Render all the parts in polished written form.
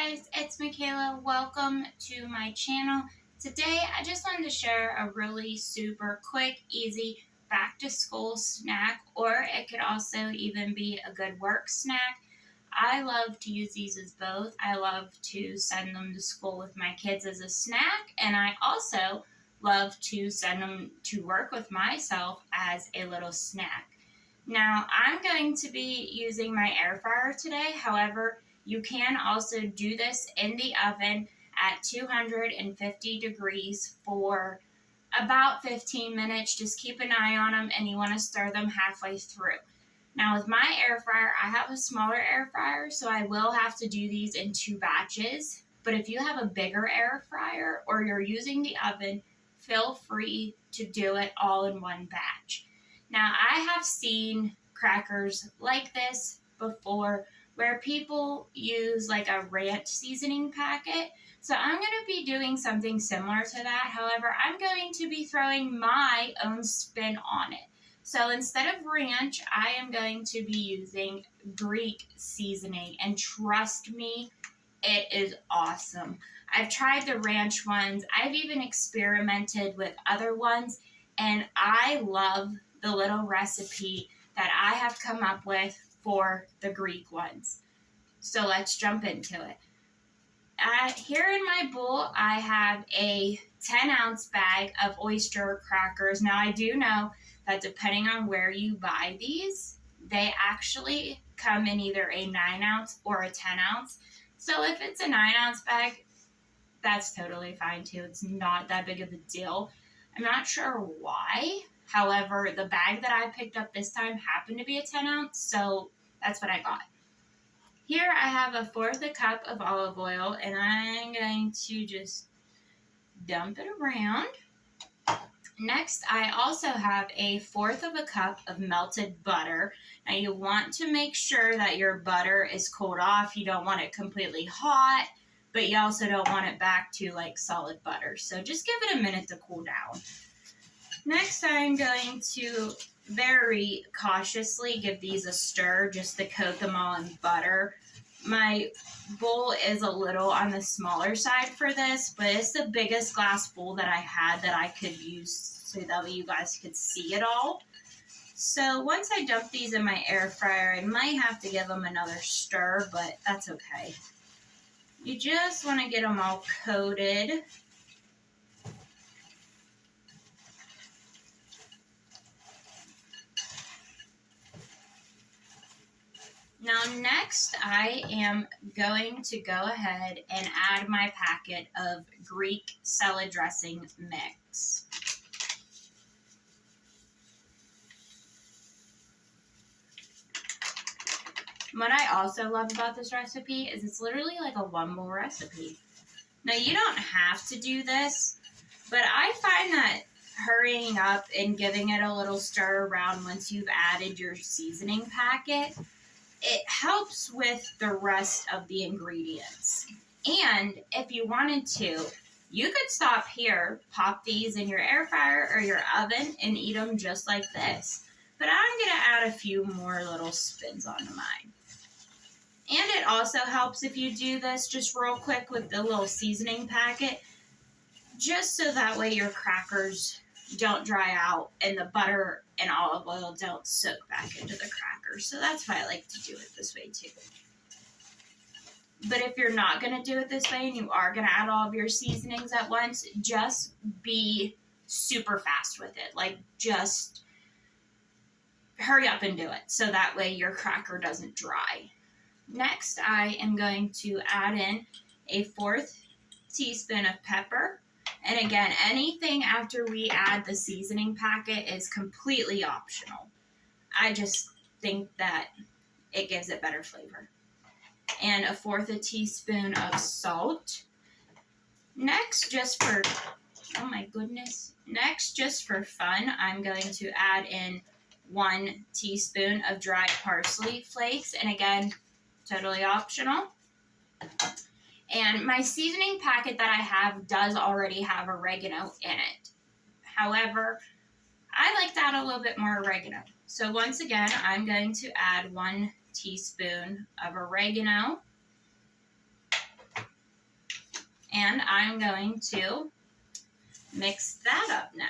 guys, it's McKayla. Welcome to my channel. Today I just wanted to share a really super quick, easy back to school snack, or it could also even be a good work snack. I love to use these as both. I love to send them to school with my kids as a snack, and I also love to send them to work with myself as a little snack. Now I'm going to be using my air fryer today. However, you can also do this in the oven at 250 degrees for about 15 minutes. Just keep an eye on them, and you want to stir them halfway through. Now with my air fryer, I have a smaller air fryer, so I will have to do these in 2 batches. But if you have a bigger air fryer or you're using the oven, feel free to do it all in one batch. Now I have seen crackers like this before, where people use like a ranch seasoning packet. So I'm going to be doing something similar to that. However, I'm going to be throwing my own spin on it. So instead of ranch, I am going to be using Greek seasoning. And trust me, it is awesome. I've tried the ranch ones. I've even experimented with other ones. And I love the little recipe that I have come up with for the Greek ones. So let's jump into it. Here in my bowl, I have a 10-ounce bag of oyster crackers. Now I do know that depending on where you buy these, they actually come in either a 9-ounce or a 10-ounce. So if it's a 9-ounce bag, that's totally fine too. It's not that big of a deal. I'm not sure why. However, the bag that I picked up this time happened to be a 10-ounce, so that's what I got. Here I have 1/4 cup of olive oil, and I'm going to just dump it around. Next, I also have 1/4 cup of melted butter. Now you want to make sure that your butter is cooled off. You don't want it completely hot, but you also don't want it back to like solid butter. So just give it a minute to cool down. Next, I'm going to very cautiously give these a stir just to coat them all in butter. My bowl is a little on the smaller side for this, but it's the biggest glass bowl that I had that I could use so that way you guys could see it all. So once I dump these in my air fryer, I might have to give them another stir, but that's okay. You just want to get them all coated. Now next, I am going to go ahead and add my packet of Greek salad dressing mix. What I also love about this recipe is it's literally like a 1-bowl recipe. Now you don't have to do this, but I find that hurrying up and giving it a little stir around once you've added your seasoning packet, it helps with the rest of the ingredients. And if you wanted to, you could stop here, pop these in your air fryer or your oven and eat them just like this. But I'm going to add a few more little spins onto mine. And it also helps if you do this just real quick with the little seasoning packet, just so that way your crackers don't dry out and the butter and olive oil don't soak back into the crackers. So that's why I like to do it this way too. But if you're not going to do it this way and you are going to add all of your seasonings at once, just be super fast with it. Like, just hurry up and do it so that way your cracker doesn't dry. Next, I am going to add in 1/4 teaspoon of pepper. And again, anything after we add the seasoning packet is completely optional. I just think that it gives it better flavor. And 1/4 teaspoon of salt. Next, just for, oh my goodness. Next, just for fun, I'm going to add in 1 teaspoon of dried parsley flakes. And again, totally optional. And my seasoning packet that I have does already have oregano in it. However, I like to add a little bit more oregano. So once again, I'm going to add 1 teaspoon of oregano. And I'm going to mix that up now.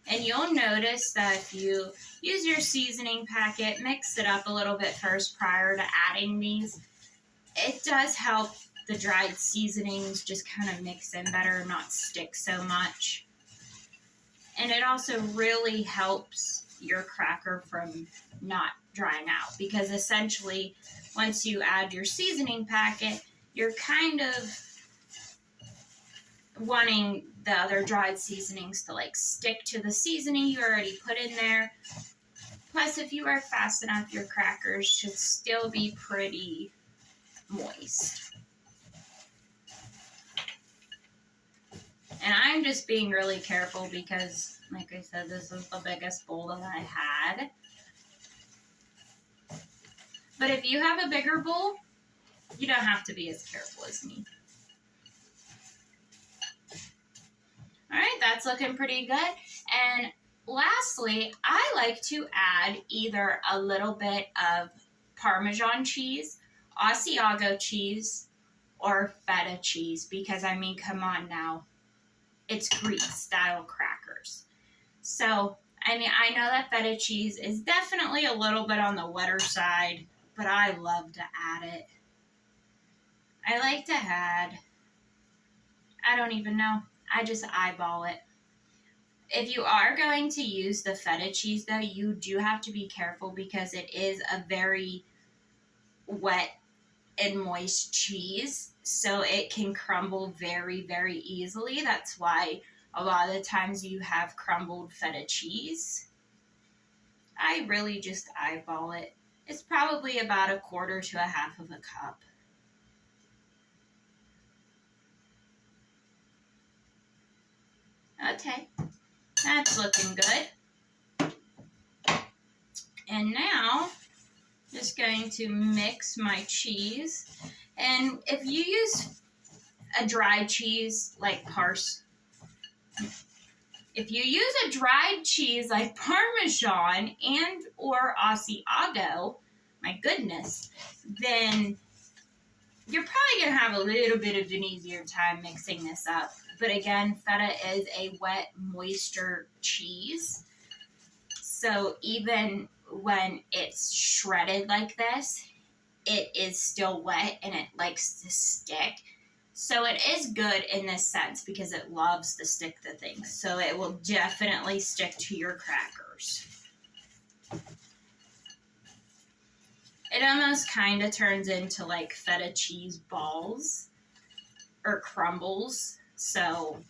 And you'll notice that if you use your seasoning packet, mix it up a little bit first prior to adding these. It does help the dried seasonings just kind of mix in better, not stick so much. And it also really helps your cracker from not drying out, because essentially once you add your seasoning packet, you're kind of wanting the other dried seasonings to like stick to the seasoning you already put in there. Plus, if you are fast enough, your crackers should still be pretty moist. And I'm just being really careful because, like I said, this is the biggest bowl that I had. But if you have a bigger bowl, you don't have to be as careful as me. All right, that's looking pretty good. And lastly, I like to add either a little bit of Parmesan cheese, Asiago cheese, or feta cheese, because I mean, come on now, it's Greek style crackers. So, I mean, I know that feta cheese is definitely a little bit on the wetter side, but I love to add it. I like to add, I don't even know, I just eyeball it. If you are going to use the feta cheese, though, you do have to be careful because it is a very wet and moist cheese, so it can crumble very, very easily. That's why a lot of the times you have crumbled feta cheese. I really just eyeball it. It's probably about 1/4 to 1/2 of a cup. Okay, that's looking good. And now, just going to mix my cheese. And if you use a dried cheese like if you use a dried cheese like Parmesan and or Asiago, my goodness, then you're probably going to have a little bit of an easier time mixing this up. But again, feta is a wet, moisture cheese. So even when it's shredded like this, it is still wet and it likes to stick. So it is good in this sense because it loves to stick to things. So it will definitely stick to your crackers. It almost kind of turns into like feta cheese balls or crumbles. So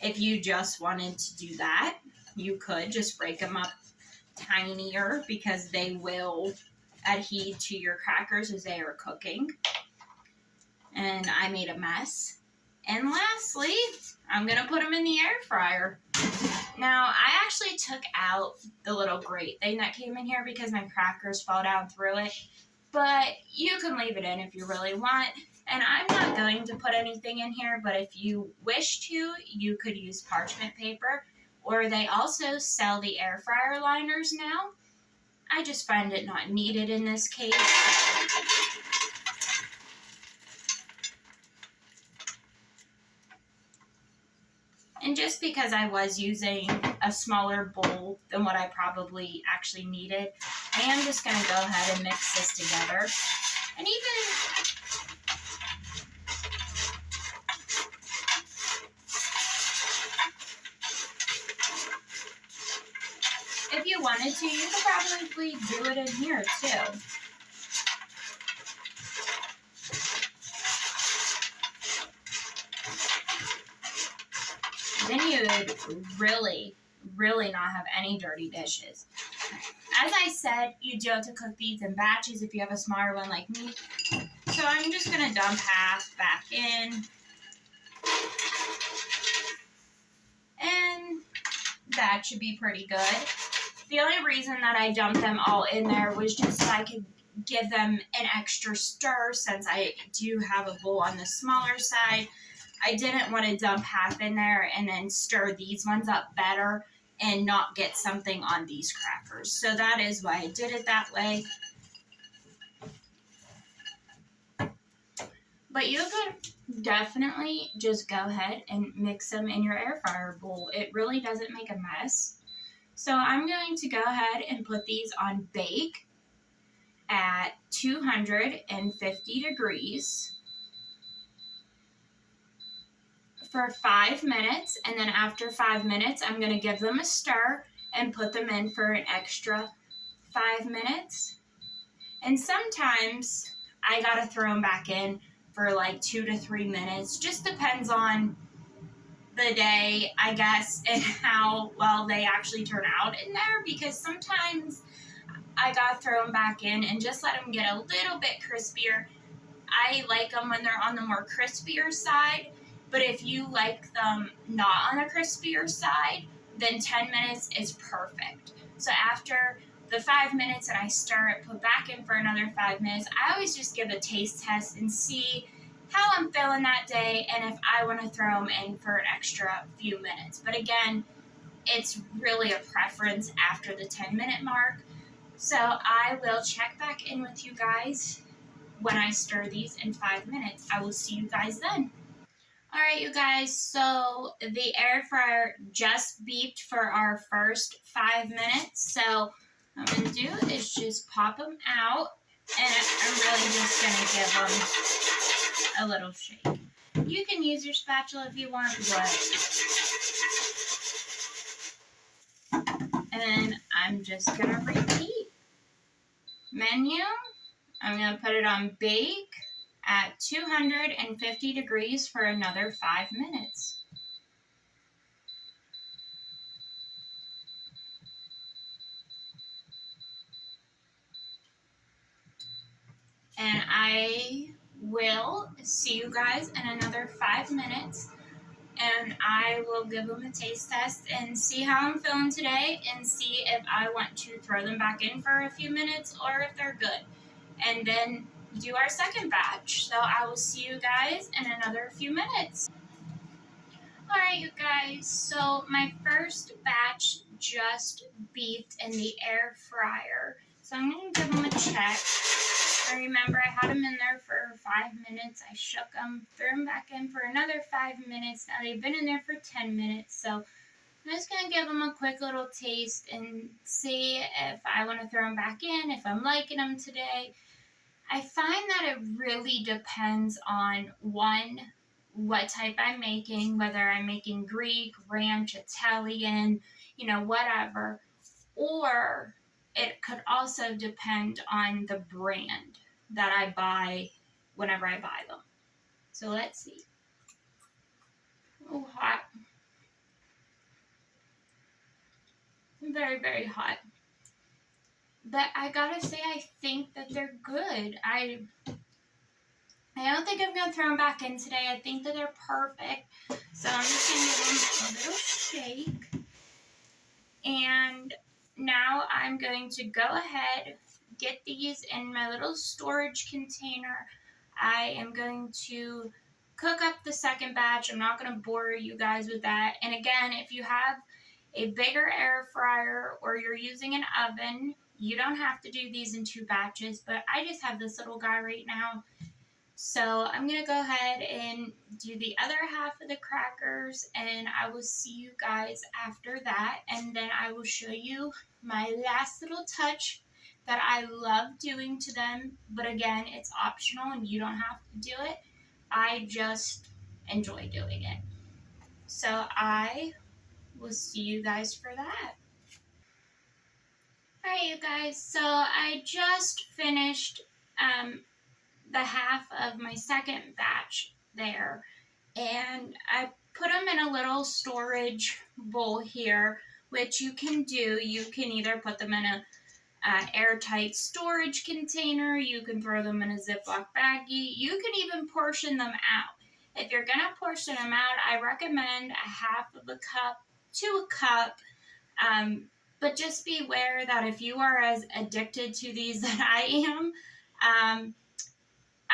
if you just wanted to do that, you could just break them up tinier because they will adhere to your crackers as they are cooking. And I made a mess. And lastly, I'm going to put them in the air fryer. Now, I actually took out the little grate thing that came in here because my crackers fell down through it. But you can leave it in if you really want. And I'm not going to put anything in here, but if you wish to, you could use parchment paper. Or they also sell the air fryer liners now. I just find it not needed in this case. And just because I was using a smaller bowl than what I probably actually needed, I am just going to go ahead and mix this together. And even if you wanted to, you could probably do it in here too. Then you would really, really not have any dirty dishes. As I said, you do have to cook these in batches if you have a smaller one like me. So I'm just going to dump half back in. And that should be pretty good. The only reason that I dumped them all in there was just so I could give them an extra stir since I do have a bowl on the smaller side. I didn't want to dump half in there and then stir these ones up better and not get something on these crackers. So that is why I did it that way. But you could definitely just go ahead and mix them in your air fryer bowl. It really doesn't make a mess. So I'm going to go ahead and put these on bake at 250 degrees for 5 minutes. And then after 5 minutes, I'm going to give them a stir and put them in for an extra 5 minutes. And sometimes I got to throw them back in for like 2 to 3 minutes. Just depends on the day, I guess, and how well they actually turn out in there, because sometimes I gotta throw them back in and just let them get a little bit crispier. I like them when they're on the more crispier side, but if you like them not on the crispier side, then 10 minutes is perfect. So after the 5 minutes that I stir it, put back in for another 5 minutes, I always just give a taste test and see how I'm feeling that day and if I want to throw them in for an extra few minutes. But again, it's really a preference after the 10-minute mark. So I will check back in with you guys when I stir these in 5 minutes. I will see you guys then. All right, you guys, so the air fryer just beeped for our first 5 minutes. So what I'm going to do is just pop them out, and I'm really just going to give them a little shake. You can use your spatula if you want, but and I'm just going to repeat. Menu, I'm going to put it on bake at 250 degrees for another 5 minutes. And I will see you guys in another 5 minutes, and I will give them a taste test and see how I'm feeling today and see if I want to throw them back in for a few minutes or if they're good. And then do our second batch. So I will see you guys in another few minutes. Alright, you guys, so my first batch just beeped in the air fryer. So I'm going to give them a check. I remember I had them in there for 5 minutes. I shook them, threw them back in for another 5 minutes. Now they've been in there for 10 minutes. So I'm just going to give them a quick little taste and see if I want to throw them back in, if I'm liking them today. I find that it really depends on, one, what type I'm making, whether I'm making Greek, ranch, Italian, whatever. Or it could also depend on the brand that I buy whenever I buy them. So let's see. Oh, hot. Very, very hot. But I gotta say, I think that they're good. I don't think I'm gonna throw them back in today. I think that they're perfect. So I'm just gonna give them a little shake. And now I'm going to go ahead, get these in my little storage container. I am going to cook up the second batch. I'm not going to bore you guys with that. And again, if you have a bigger air fryer or you're using an oven, you don't have to do these in 2 batches, but I just have this little guy right now. So I'm going to go ahead and do the other half of the crackers, and I will see you guys after that. And then I will show you my last little touch that I love doing to them. But again, it's optional and you don't have to do it. I just enjoy doing it. So I will see you guys for that. Alright, you guys, so I just finished the half of my second batch there, and I put them in a little storage bowl here, which you can do. You can either put them in a airtight storage container, you can throw them in a Ziploc baggie, you can even portion them out. If you're going to portion them out, I recommend a half of a cup to a cup, but just beware that if you are as addicted to these that I am,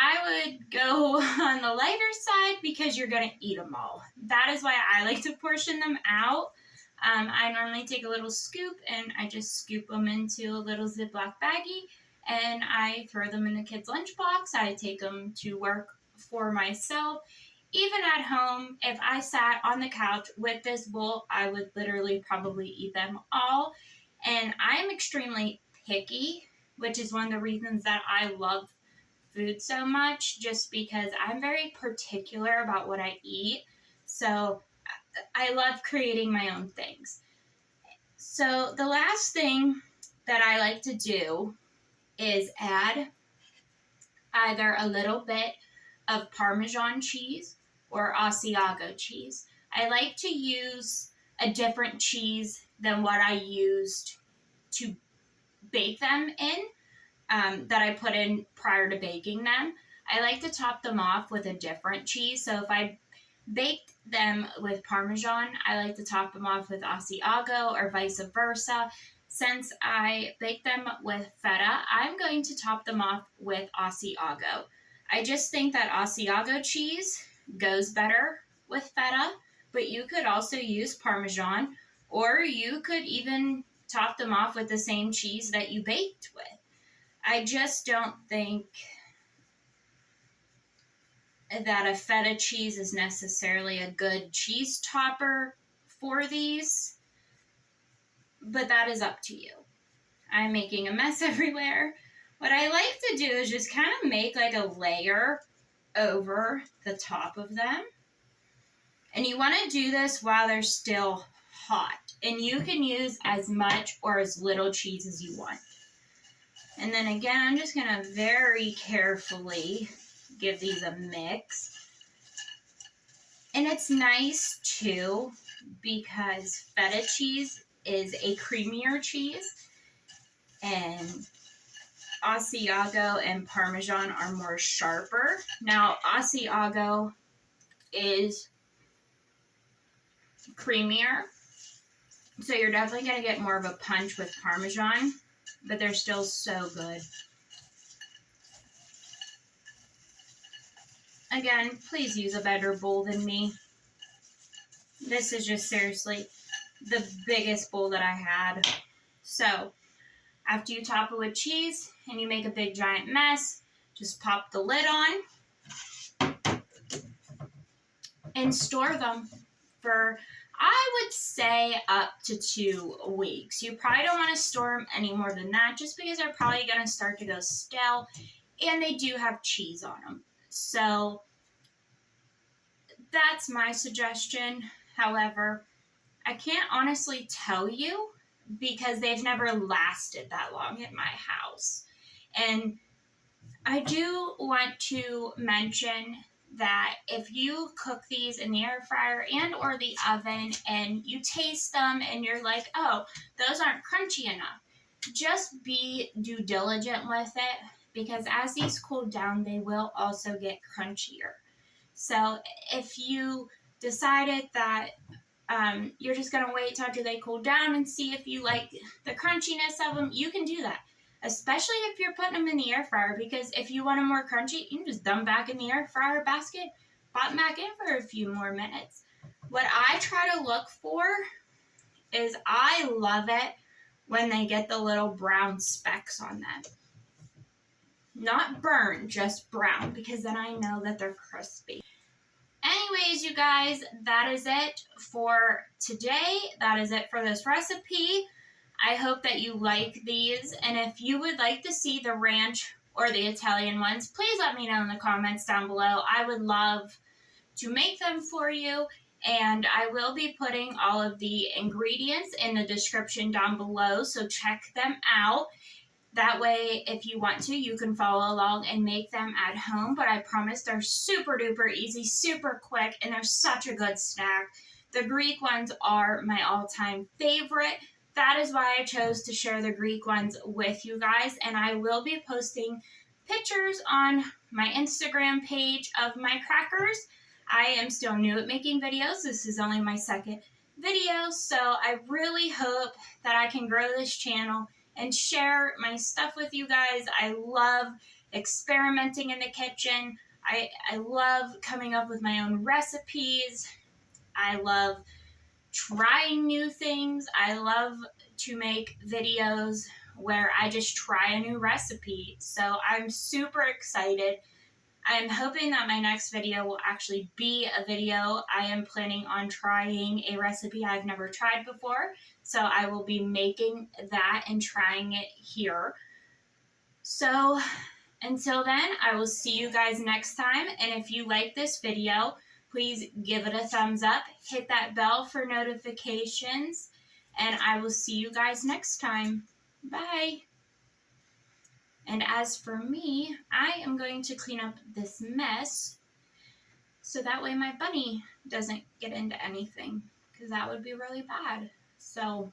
I would go on the lighter side because you're going to eat them all. That is why I like to portion them out. I normally take a little scoop and I just scoop them into a little Ziploc baggie and I throw them in the kids' lunchbox. I take them to work for myself. Even at home, if I sat on the couch with this bowl, I would literally probably eat them all. And I'm extremely picky, which is one of the reasons that I love food so much, just because I'm very particular about what I eat. So I love creating my own things. So the last thing that I like to do is add either a little bit of Parmesan cheese or Asiago cheese. I like to use a different cheese than what I used to bake them in, that I put in prior to baking them. I like to top them off with a different cheese. So if I baked them with Parmesan, I like to top them off with Asiago or vice versa. Since I bake them with feta, I'm going to top them off with Asiago. I just think that Asiago cheese goes better with feta, but you could also use Parmesan, or you could even top them off with the same cheese that you baked with. I just don't think that a feta cheese is necessarily a good cheese topper for these, but that is up to you. I'm making a mess everywhere. What I like to do is just kind of make like a layer over the top of them. And you want to do this while they're still hot. And you can use as much or as little cheese as you want. And then again, I'm just going to very carefully give these a mix. And it's nice too, because feta cheese is a creamier cheese, and Asiago and Parmesan are more sharper. Now, Asiago is creamier, so you're definitely going to get more of a punch with Parmesan, but they're still so good. Again, please use a better bowl than me. This is just seriously the biggest bowl that I had. So, after you top it with cheese and you make a big giant mess, just pop the lid on and store them for, I would say, up to 2 weeks. You probably don't want to store them any more than that, just because they're probably going to start to go stale, and they do have cheese on them. So that's my suggestion. However, I can't honestly tell you because they've never lasted that long at my house. And I do want to mention that if you cook these in the air fryer and or the oven and you taste them and you're like, oh, those aren't crunchy enough, just be due diligent with it, because as these cool down, they will also get crunchier. So if you decided that you're just going to wait till after they cool down and see if you like the crunchiness of them, you can do that. Especially if you're putting them in the air fryer, because if you want them more crunchy, you can just dump them back in the air fryer basket, pop them back in for a few more minutes. What I try to look for is, I love it when they get the little brown specks on them. Not burnt, just brown, because then I know that they're crispy. Anyways, you guys, that is it for today. That is it for this recipe. I hope that you like these, and if you would like to see the ranch or the Italian ones, please let me know in the comments down below. I would love to make them for you, and I will be putting all of the ingredients in the description down below, so check them out. That way, if you want to, you can follow along and make them at home. But I promise they're super duper easy, super quick, and they're such a good snack. The Greek ones are my all-time favorite. That is why I chose to share the Greek ones with you guys. And I will be posting pictures on my Instagram page of my crackers. I am still new at making videos. This is only my second video. So I really hope that I can grow this channel and share my stuff with you guys. I love experimenting in the kitchen. I love coming up with my own recipes. I love trying new things. I love to make videos where I just try a new recipe. So I'm super excited I'm hoping that my next video will actually be a video. I am planning on trying a recipe I've never tried before, so I will be making that and trying it here. So until then, I will see you guys next time, and if you like this video, please give it a thumbs up, hit that bell for notifications, and I will see you guys next time. Bye! And as for me, I am going to clean up this mess so that way my bunny doesn't get into anything, because that would be really bad. So